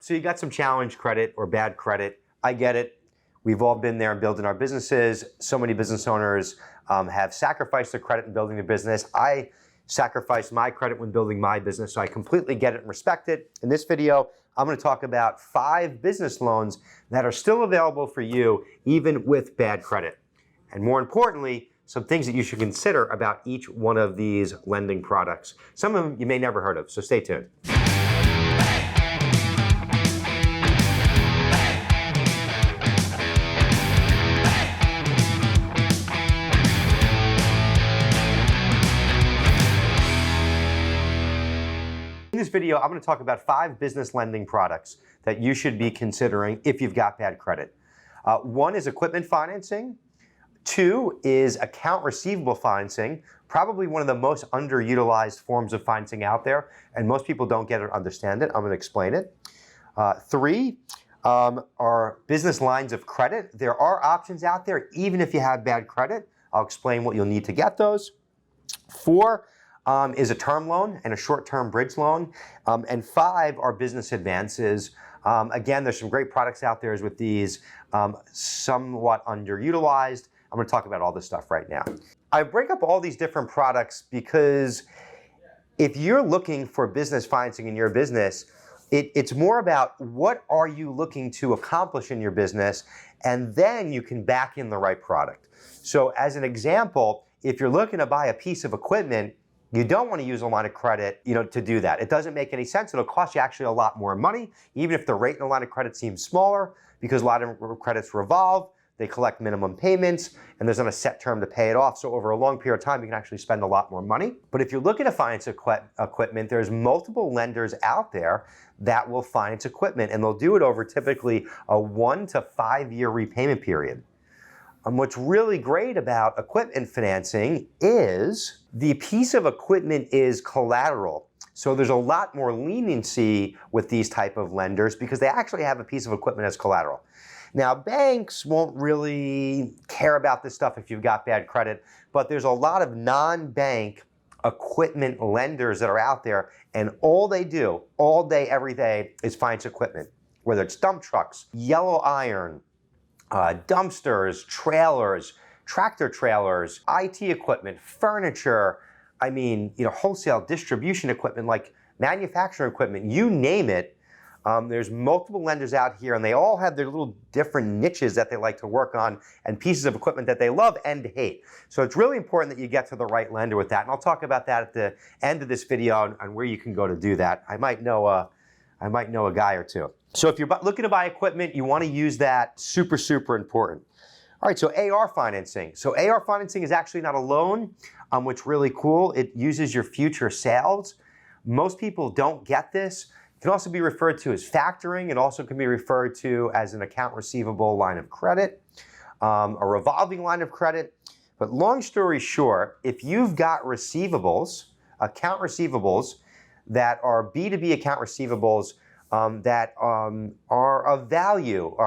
So you got some challenge credit or bad credit. I get it. We've all been there and building our businesses. So many business owners have sacrificed their credit in building their business. I sacrificed my credit when building my business, so I completely get it and respect it. In this video, I'm going to talk about 5 business loans that are still available for you even with bad credit. And more importantly, some things that you should consider about each one of these lending products. Some of them you may never heard of, so stay tuned. In this video, I'm going to talk about 5 business lending products that you should be considering if you've got bad credit. 1 is equipment financing. 2 is account receivable financing, probably one of the most underutilized forms of financing out there, and most people don't get it or understand it. I'm going to explain it. 3 are business lines of credit. There are options out there, even if you have bad credit. I'll explain what you'll need to get those. 4 is a term loan and a short-term bridge loan. And 5 are business advances. Again, there's some great products out there with these, somewhat underutilized. I'm going to talk about all this stuff right now. I break up all these different products because if you're looking for business financing in your business, it's more about what are you looking to accomplish in your business, and then you can back in the right product. So as an example, if you're looking to buy a piece of equipment, you don't want to use a line of credit, to do that. It doesn't make any sense. It'll cost you actually a lot more money, even if the rate in the line of credit seems smaller, because a lot of credits revolve, they collect minimum payments, and there's not a set term to pay it off. So over a long period of time, you can actually spend a lot more money. But if you're looking to finance equipment, there's multiple lenders out there that will finance equipment, and they'll do it over typically a 1 to 5 year repayment period. What's really great about equipment financing is the piece of equipment is collateral. So there's a lot more leniency with these type of lenders because they actually have a piece of equipment as collateral. Now, banks won't really care about this stuff if you've got bad credit, but there's a lot of non-bank equipment lenders that are out there, and all they do all day, every day is finance equipment, whether it's dump trucks, yellow iron, dumpsters, trailers, tractor trailers, IT equipment, furniture, wholesale distribution equipment, like manufacturing equipment, you name it. There's multiple lenders out here, and they all have their little different niches that they like to work on and pieces of equipment that they love and hate. So it's really important that you get to the right lender with that. And I'll talk about that at the end of this video on where you can go to do that. I might know a guy or two. So if you're looking to buy equipment, you want to use that. Super, super important. All right, so AR financing. So AR financing is actually not a loan, which is really cool. It uses your future sales. Most people don't get this. It can also be referred to as factoring. It also can be referred to as an account receivable line of credit, a revolving line of credit. But long story short, if you've got receivables, account receivables that are B2B account receivables that are of value,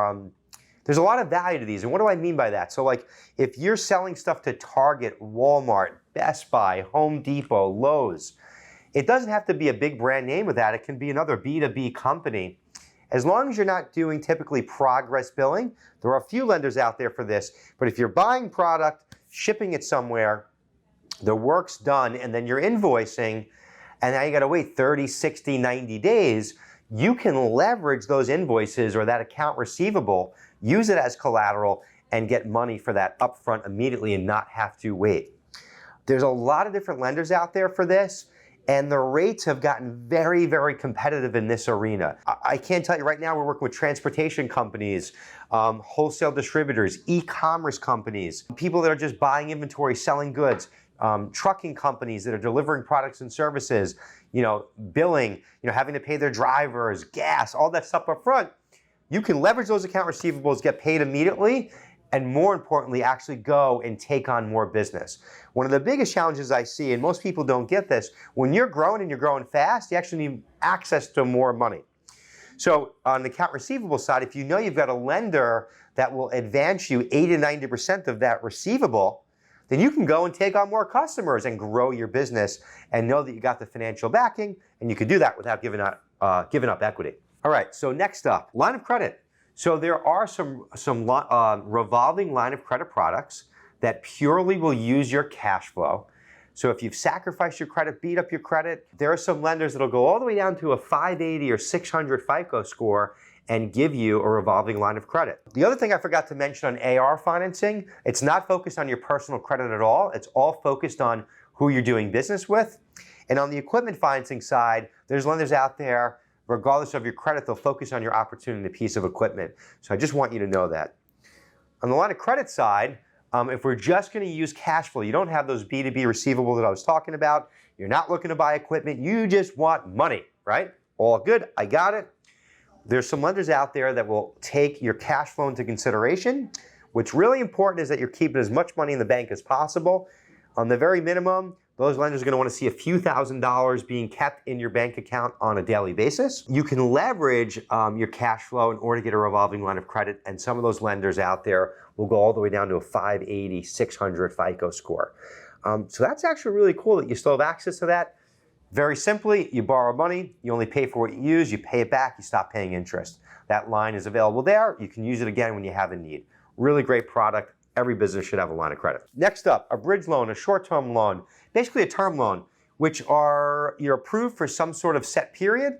there's a lot of value to these. And what do I mean by that? So like if you're selling stuff to Target, Walmart, Best Buy, Home Depot, Lowe's, it doesn't have to be a big brand name with that. It can be another B2B company. As long as you're not doing typically progress billing, there are a few lenders out there for this, but if you're buying product, shipping it somewhere, the work's done, and then you're invoicing, and now you gotta wait 30, 60, 90 days, you can leverage those invoices or that account receivable, use it as collateral, and get money for that upfront immediately and not have to wait. There's a lot of different lenders out there for this, and the rates have gotten very, very competitive in this arena. I can't tell you right now, we're working with transportation companies, wholesale distributors, e-commerce companies, people that are just buying inventory, selling goods, trucking companies that are delivering products and services, billing, having to pay their drivers, gas, all that stuff up front. You can leverage those account receivables, get paid immediately, and more importantly, actually go and take on more business. One of the biggest challenges I see, and most people don't get this, when you're growing and you're growing fast, you actually need access to more money. So on the account receivable side, if you know you've got a lender that will advance you 80 to 90% of that receivable, then you can go and take on more customers and grow your business and know that you got the financial backing, and you can do that without giving up equity. All right, so next up, line of credit. So there are some revolving line of credit products that purely will use your cash flow. So if you've sacrificed your credit, beat up your credit, there are some lenders that'll go all the way down to a 580 or 600 FICO score and give you a revolving line of credit. The other thing I forgot to mention on AR financing, it's not focused on your personal credit at all. It's all focused on who you're doing business with. And on the equipment financing side, there's lenders out there, regardless of your credit, they'll focus on your opportunity and a piece of equipment. So I just want you to know that. On the line of credit side, if we're just going to use cash flow, you don't have those B2B receivables that I was talking about, you're not looking to buy equipment, you just want money, right? All good, I got it. There's some lenders out there that will take your cash flow into consideration. What's really important is that you're keeping as much money in the bank as possible. On the very minimum, those lenders are going to want to see a few $1,000s being kept in your bank account on a daily basis. You can leverage your cash flow in order to get a revolving line of credit, and some of those lenders out there will go all the way down to a 580, 600 FICO score. So that's actually really cool that you still have access to that. Very simply, you borrow money, you only pay for what you use, you pay it back, you stop paying interest. That line is available there. You can use it again when you have a need. Really great product. Every business should have a line of credit. Next up, a bridge loan, a short-term loan, basically a term loan, which you're approved for some sort of set period,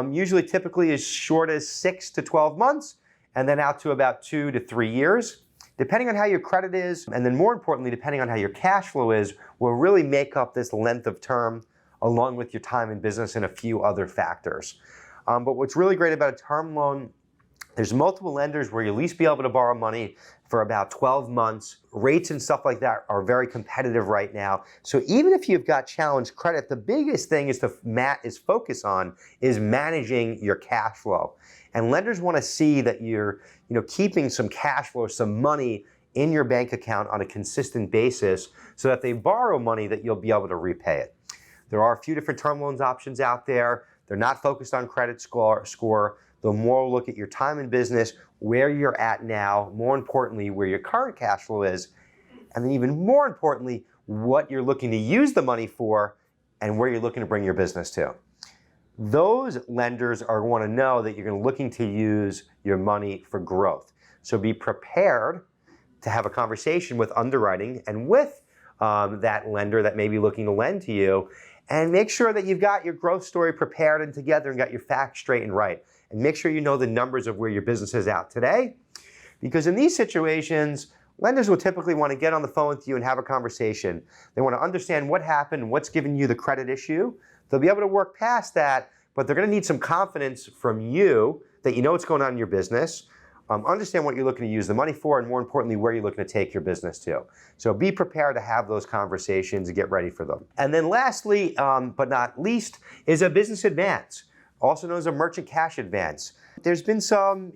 usually typically as short as 6 to 12 months, and then out to about 2 to 3 years. Depending on how your credit is, and then more importantly, depending on how your cash flow is, will really make up this length of term along with your time in business and a few other factors. But what's really great about a term loan, there's multiple lenders where you'll at least be able to borrow money for about 12 months. Rates and stuff like that are very competitive right now. So even if you've got challenged credit, the biggest thing is focus on is managing your cash flow. And lenders want to see that you're keeping some cash flow, some money in your bank account on a consistent basis so that they borrow money that you'll be able to repay it. There are a few different term loans options out there. They're not focused on credit score. They'll more look at your time in business, where you're at now, more importantly, where your current cash flow is, and then even more importantly, what you're looking to use the money for and where you're looking to bring your business to. Those lenders are going to know that you're looking to use your money for growth. So be prepared to have a conversation with underwriting and with that lender that may be looking to lend to you, and make sure that you've got your growth story prepared and together and got your facts straight and right. And make sure you know the numbers of where your business is out today. Because in these situations, lenders will typically want to get on the phone with you and have a conversation. They want to understand what happened, what's given you the credit issue. They'll be able to work past that, but they're going to need some confidence from you that you know what's going on in your business, understand what you're looking to use the money for, and more importantly, where you're looking to take your business to. So be prepared to have those conversations and get ready for them. And then lastly, but not least, is a business advance, also known as a merchant cash advance. There's been some,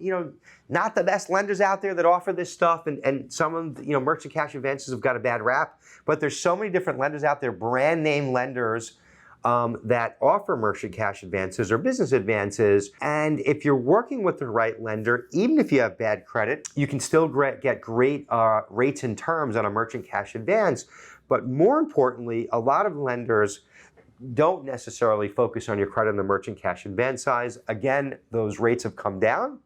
not the best lenders out there that offer this stuff, and some of, merchant cash advances have got a bad rap, but there's so many different lenders out there, brand name lenders, that offer merchant cash advances or business advances. And if you're working with the right lender, even if you have bad credit, you can still get great rates and terms on a merchant cash advance. But more importantly, a lot of lenders don't necessarily focus on your credit on the merchant cash advance size. Again, those rates have come down.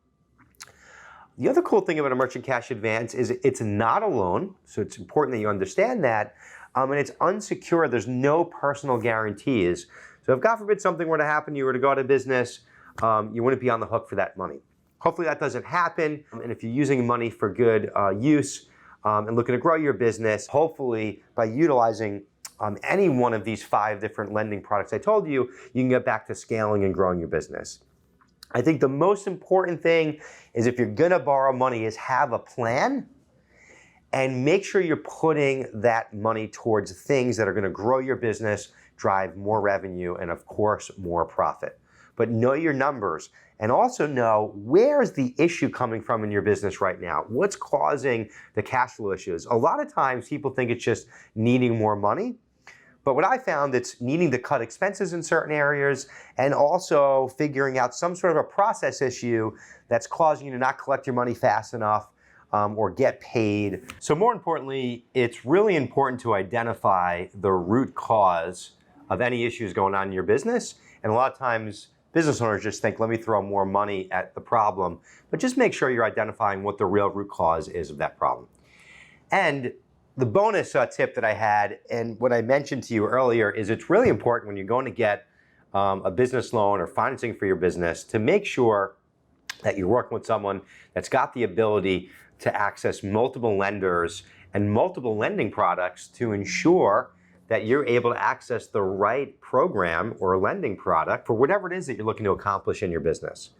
The other cool thing about a merchant cash advance is it's not a loan, so it's important that you understand that. And it's unsecured. There's no personal guarantees. So if God forbid something were to happen, you were to go out of business, you wouldn't be on the hook for that money. Hopefully that doesn't happen. And if you're using money for good use and looking to grow your business, hopefully by utilizing any one of these 5 different lending products I told you, you can get back to scaling and growing your business. I think the most important thing is if you're gonna borrow money is have a plan and make sure you're putting that money towards things that are gonna grow your business, drive more revenue, and of course, more profit. But know your numbers and also know where's the issue coming from in your business right now? What's causing the cash flow issues? A lot of times people think it's just needing more money. But what I found, it's needing to cut expenses in certain areas and also figuring out some sort of a process issue that's causing you to not collect your money fast enough or get paid. So more importantly, it's really important to identify the root cause of any issues going on in your business. And a lot of times business owners just think, let me throw more money at the problem, but just make sure you're identifying what the real root cause is of that problem. And the bonus tip that I had, and what I mentioned to you earlier, is it's really important when you're going to get a business loan or financing for your business to make sure that you're working with someone that's got the ability to access multiple lenders and multiple lending products to ensure that you're able to access the right program or lending product for whatever it is that you're looking to accomplish in your business.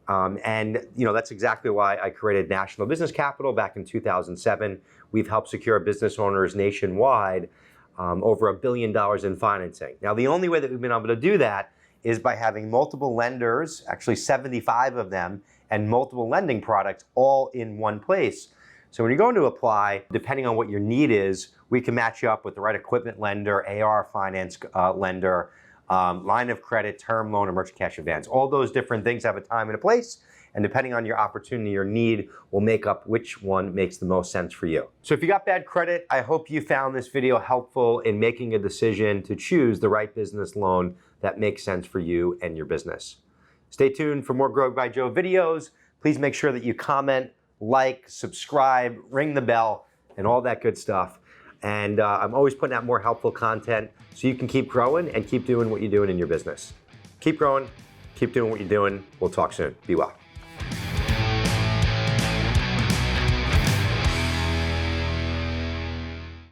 And that's exactly why I created National Business Capital back in 2007. We've helped secure business owners nationwide over $1 billion in financing. Now, the only way that we've been able to do that is by having multiple lenders, actually 75 of them, and multiple lending products all in one place. So when you're going to apply, depending on what your need is, we can match you up with the right equipment lender, AR finance lender, line of credit, term loan, or merchant cash advance. All those different things have a time and a place, and depending on your opportunity or need, will make up which one makes the most sense for you. So if you got bad credit, I hope you found this video helpful in making a decision to choose the right business loan that makes sense for you and your business. Stay tuned for more Grow by Joe videos. Please make sure that you comment, like, subscribe, ring the bell, and all that good stuff. And I'm always putting out more helpful content so you can keep growing and keep doing what you're doing in your business. Keep growing, keep doing what you're doing. We'll talk soon. Be well.